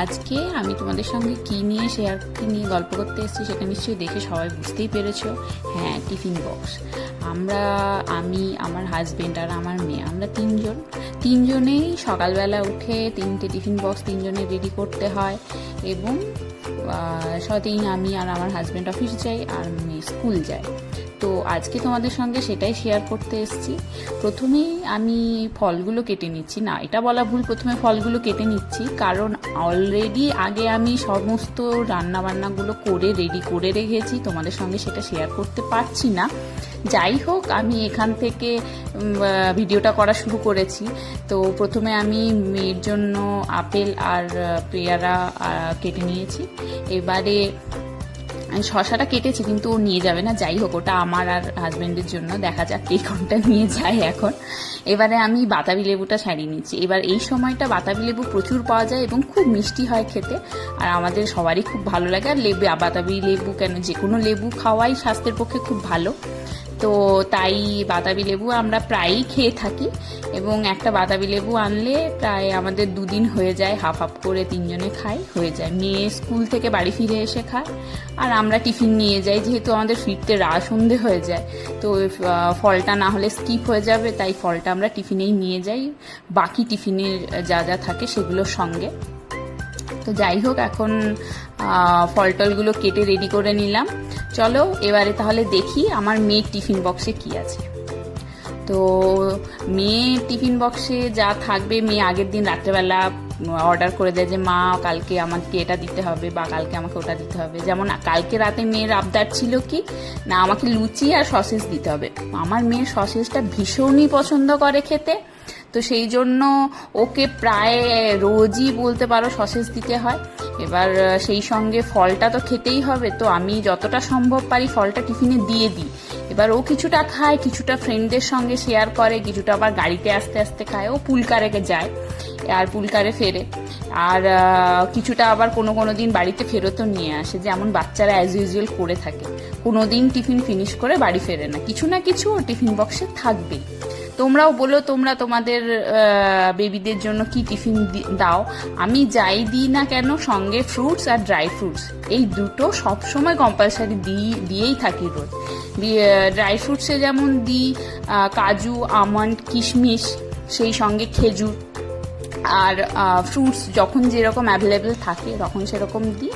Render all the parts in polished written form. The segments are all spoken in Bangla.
আজকে আমি তোমাদের সঙ্গে কী নিয়ে গল্প করতে এসেছি সেটা নিশ্চয়ই দেখে সবাই বুঝতেই পেরেছো। হ্যাঁ, টিফিন বক্স। আমি আমার হাজবেন্ড আর আমার মেয়ে, আমরা তিনজনেই সকালবেলা উঠে 3টে টিফিন বক্স তিনজনে রেডি করতে হয় এবং সাথেই আমি আর আমার হাজবেন্ড অফিস যাই আর মেয়ে স্কুল যায়। তো আজকে তোমাদের সঙ্গে সেটাই শেয়ার করতে এসেছি। প্রথমেই আমি ফলগুলো কেটে নিচ্ছি, না এটা বলা ভুল, প্রথমে ফলগুলো কেটে নিচ্ছি কারণ অলরেডি আগে আমি সমস্ত রান্নাবান্নাগুলো করে রেডি করে রেখেছি, তোমাদের সঙ্গে সেটা শেয়ার করতে পারছি না। যাই হোক, আমি এখান থেকে ভিডিওটা করা শুরু করেছি। তো প্রথমে আমি মেয়ের জন্য আপেল আর পেয়ারা কেটে নিয়েছি। এবারে শশাটা কেটেছি কিন্তু ও নিয়ে যাবে না, যাই হোক ওটা আমার আর হাজব্যান্ডের জন্য, দেখা যাক কে কোনটা নিয়ে যায় এখন। এবারে আমি বাতাবি লেবুটা ছাড়িয়ে নিচ্ছি। এবার এই সময়টা বাতাবি লেবু প্রচুর পাওয়া যায় এবং খুব মিষ্টি হয় খেতে, আর আমাদের সবারই খুব ভালো লাগে। আর বাতাবি লেবু কেন, যে কোনো লেবু খাওয়াই স্বাস্থ্যের পক্ষে খুব ভালো। তো তাই বাতাবি লেবু আমরা প্রায়ই খেয়ে থাকি এবং একটা বাতাবি লেবু আনলে প্রায় আমাদের 2 দিন হয়ে যায়, হাফ হাফ করে তিনজনে খাই, হয়ে যায়। মেয়ে স্কুল থেকে বাড়ি ফিরে এসে খায় আর আমরা টিফিন নিয়ে যাই, যেহেতু আমাদের ফিরতে সন্ধে হয়ে যায়। তো ফলটা না হলে স্কিপ হয়ে যাবে, তাই ফলটা আমরা টিফিনেই নিয়ে যাই, বাকি টিফিনের যা যা থাকে সেগুলোর সঙ্গে। তো যাই হোক, এখন ফল টলগুলো কেটে রেডি করে নিলাম। চলো এবারে তাহলে দেখি আমার মেয়ের টিফিন বক্সে কি আছে। তো মেয়ের টিফিন বক্সে যা থাকবে, মেয়ে আগের দিন রাত্রেবেলা অর্ডার করে দেয় যে মা কালকে আমাকে এটা দিতে হবে বা কালকে আমাকে ওটা দিতে হবে। যেমন কালকে রাতে মেয়ের আবদার ছিল কি না, আমাকে লুচি আর সসেজ দিতে হবে। আমার মেয়ের সসেজটা ভীষণই পছন্দ করে খেতে, তো সেই জন্য ওকে প্রায় রোজই বলতে পারো সসেজ দিতে হয়। এবার সেই সঙ্গে ফলটা তো খেতেই হবে, তো আমি যতটা সম্ভব পারি ফলটা টিফিনে দিয়ে দিই। এবার ও কিছুটা খায়, কিছুটা ফ্রেন্ডদের সঙ্গে শেয়ার করে, কিছুটা আবার গাড়িতে আস্তে আস্তে খায়। ও পুলকারে যায় আর পুলকারে ফেরে, আর কিছুটা আবার কোনো দিন বাড়িতে ফেরতও নিয়ে আসে, যেমন বাচ্চারা অ্যাজ ইউজুয়াল করে থাকে। কোনো দিন টিফিন ফিনিশ করে বাড়ি ফেরে না, কিছু না কিছু ও টিফিন বক্সে থাকবেই। তোমরাও বলো তোমরা তোমাদের বেবিদের জন্য কি টিফিন দাও। আমি যাই দিই না কেন, সঙ্গে ফ্রুটস আর ড্রাই ফ্রুটস এই দুটো সবসময় কম্পালসারি দিয়েই থাকি রোজ। ড্রাই ফ্রুটসে যেমন দিই কাজু, আমন্ড, কিশমিশ, সেই সঙ্গে খেজুর, আর ফ্রুটস যখন যেরকম অ্যাভেলেবেল থাকে তখন সেরকম দিই,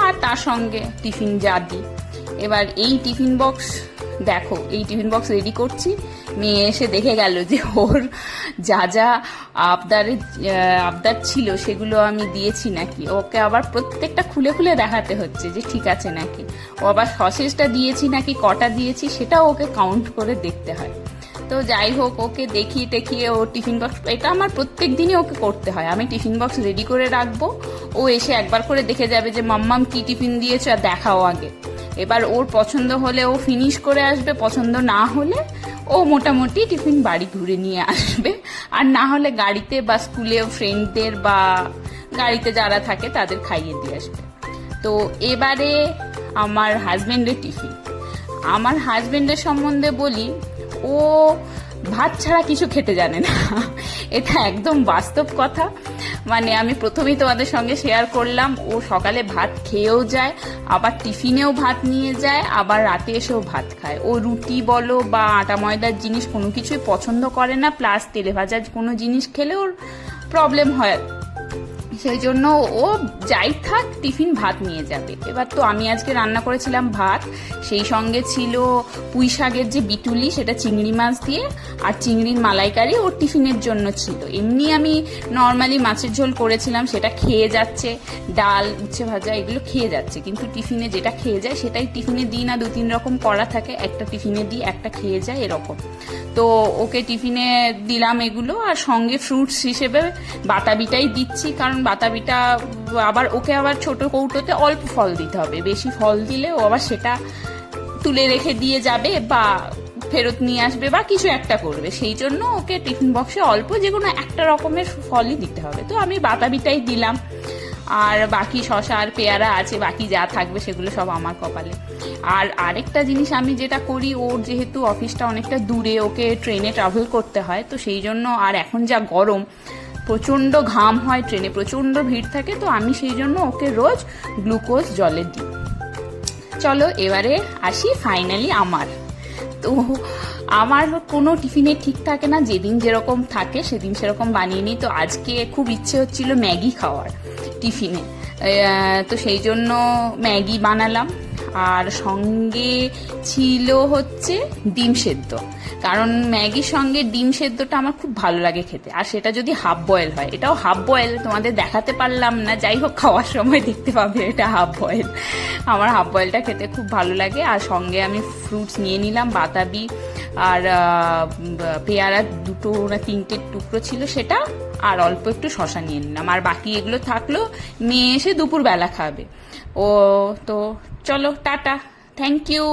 আর তার সঙ্গে টিফিন যা দিই। এবার এই টিফিন বক্স দেখো, এই টিফিন বক্স রেডি করছি, মেয়ে এসে দেখে গেল যে ওর যা যা আবদার ছিল সেগুলো আমি দিয়েছি নাকি। ওকে আবার প্রত্যেকটা খুলে খুলে দেখাতে হচ্ছে যে ঠিক আছে নাকি। ও আবার সসেজটা দিয়েছি নাকি, কটা দিয়েছি সেটাও ওকে কাউন্ট করে দেখতে হয়। তো যাই হোক, ওকে দেখিয়ে টেখিয়ে ও টিফিন বক্স, এটা আমার প্রত্যেক দিনই ওকে করতে হয়। আমি টিফিন বক্স রেডি করে রাখবো, ও এসে একবার করে দেখে যাবে যে মাম্মাম কি টিফিন দিয়েছো, আর দেখাও আগে। এবার ওর পছন্দ হলে ও ফিনিশ করে আসবে, পছন্দ না হলে ও মোটামুটি টিফিন বাড়ি ঘুরে নিয়ে আসবে, আর না হলে গাড়িতে বা স্কুলে ফ্রেন্ডদের বা গাড়িতে যারা থাকে তাদের খাইয়ে দিয়ে আসবে। তো এবারে আমার হাজবেন্ডের টিফিন। আমার হাজবেন্ডের সম্বন্ধে বলি, ও ভাত ছাড়া কিছু খেতে জানে না, এটা একদম বাস্তব কথা। মানে আমি প্রথমেই তোমাদের সঙ্গে শেয়ার করলাম, ও সকালে ভাত খেয়েও যায়, আবার টিফিনেও ভাত নিয়ে যায়, আবার রাতে এসেও ভাত খায়। ও রুটি বলো বা আটা ময়দার জিনিস কোনো কিছুই পছন্দ করে না, প্লাস তেলে ভাজা কোনো জিনিস খেলে ওর প্রবলেম হয়, সেই জন্য ও যাই থাক টিফিন ভাত নিয়ে যাবে। এবার তো আমি আজকে রান্না করেছিলাম ভাত, সেই সঙ্গে ছিল পুঁই শাকের যে বিটুলি, সেটা চিংড়ি মাছ দিয়ে, আর চিংড়ির মালাইকারি ওর টিফিনের জন্য ছিল। এমনি আমি নর্মালি মাছের ঝোল করেছিলাম, সেটা খেয়ে যাচ্ছে, ডাল, উচ্ছে ভাজা এগুলো খেয়ে যাচ্ছে, কিন্তু টিফিনে যেটা খেয়ে যায় সেটাই টিফিনে দিই না, 2-3 রকম করা থাকে, একটা টিফিনে দিই, একটা খেয়ে যায়, এরকম। তো ওকে টিফিনে দিলাম এগুলো, আর সঙ্গে ফ্রুটস হিসেবে বাতাবিটাই দিচ্ছি, কারণ বাতাবিটা আবার ওকে আবার ছোট কৌটোতে অল্প ফল দিতে হবে, বেশি ফল দিলে ও আবার সেটা তুলে রেখে দিয়ে যাবে বা ফেরত নিয়ে আসবে বা কিছু একটা করবে, সেই জন্য ওকে টিফিন বক্সে অল্প যে কোনো একটা রকমের ফলই দিতে হবে। তো আমি বাতাবিটাই দিলাম, আর বাকি শশা আর পেয়ারা আছে, বাকি যা থাকবে সেগুলো সব আমার কপালে। আর আরেকটা জিনিস আমি যেটা করি, ওর যেহেতু অফিসটা অনেকটা দূরে, ওকে ট্রেনে ট্রাভেল করতে হয়, তো সেই জন্য, আর এখন যা গরম, প্রচণ্ড ঘাম হয়, ট্রেনে প্রচণ্ড ভিড় থাকে, তো আমি সেই জন্য ওকে রোজ গ্লুকোজ জলে দিই। চলো এবারে আসি ফাইনালি আমার। তো আমার কোনো টিফিনে ঠিক থাকে না, যেদিন যেরকম থাকে সেদিন সেরকম বানিয়ে নিই। তো আজকে খুব ইচ্ছে হচ্ছিল ম্যাগি খাওয়ার টিফিনে, তো সেই জন্য ম্যাগি বানালাম। আর সঙ্গে ছিল হচ্ছে ডিম সেদ্ধ, কারণ ম্যাগির সঙ্গে ডিম সেদ্ধটা আমার খুব ভালো লাগে খেতে, আর সেটা যদি হাফ বয়েল হয়। এটাও হাফ বয়েল, তোমাদের দেখাতে পারলাম না, যাই হোক খাওয়ার সময় দেখতে পাবে এটা হাফ বয়েল। আমার হাফ বয়েলটা খেতে খুব ভালো লাগে। আর সঙ্গে আমি ফ্রুটস নিয়ে নিলাম, বাতাবি আর পেয়ারা 2 না 3টে টুকরো ছিল সেটা, আর অল্প একটু শশা নিয়ে নিলাম। আর বাকি এগুলো থাকলো, মেয়ে এসে দুপুরবেলা খাবে। ও তো চলো টাটা, থ্যাংক ইউ।